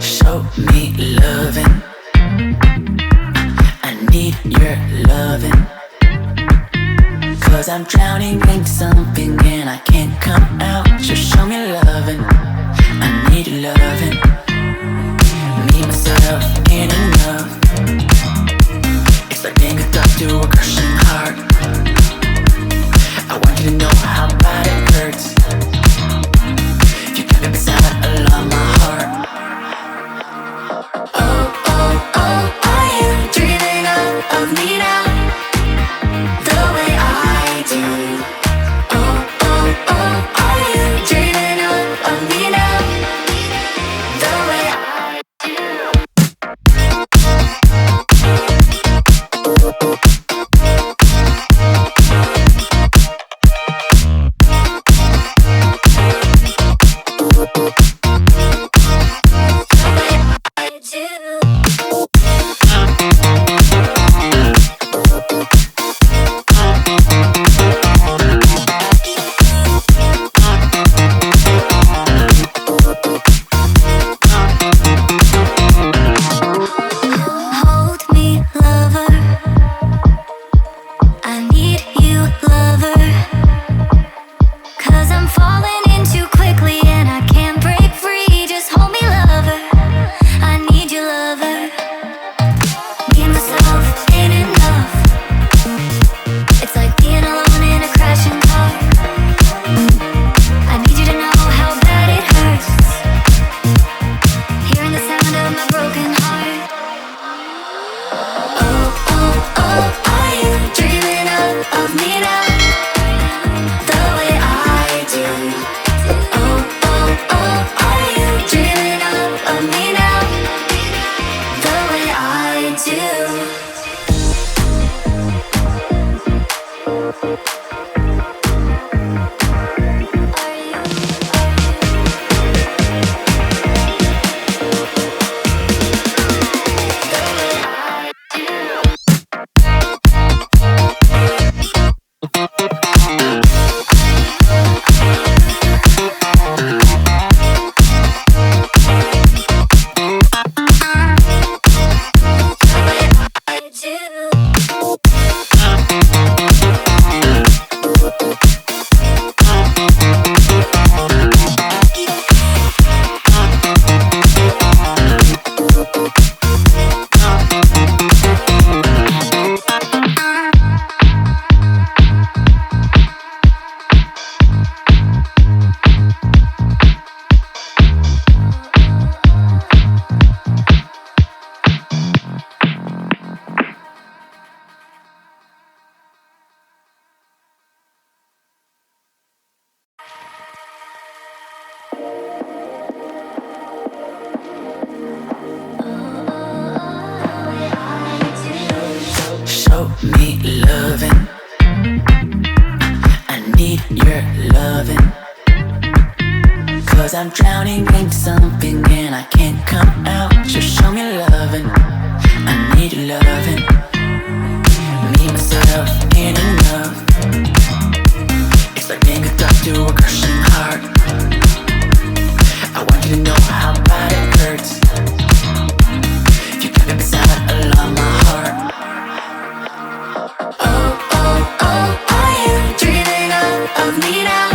Show me loving. I need your loving. 'Cause I'm drowning in something and I can't come out. Just show me loving. I need loving. Me, myself, ain't enough. It's like being hooked up to a crushing heart. I want you to know how bad it hurts. You kept it beside along my heart. Oh, oh, oh, are you dreaming of me now? The way I do. Oh, oh, oh, are you dreaming of me now? The way I do. Hold me, lover. I need you, lover. 'Cause I'm falling in too quickly and I can't break free. Just hold me, lover. I need you, lover. Me and myself ain't enough. It's like being alone in a crashing car. I need you to know how bad it hurts. Hearing the sound of my broken heart. Oh, oh, oh, are you dreaming of me now? The way I do. Oh, oh, oh, are you dreaming of me now? The way I do. Show me loving. I need your loving. 'Cause I'm drowning in something and I can't come out. Just show me loving. I need loving. Me, myself, ain't enough. It's like being hooked up to a crushing heart. I want you to know how bad it hurts. You kept it beside along my heart. Oh, oh, oh, are you dreaming of me now?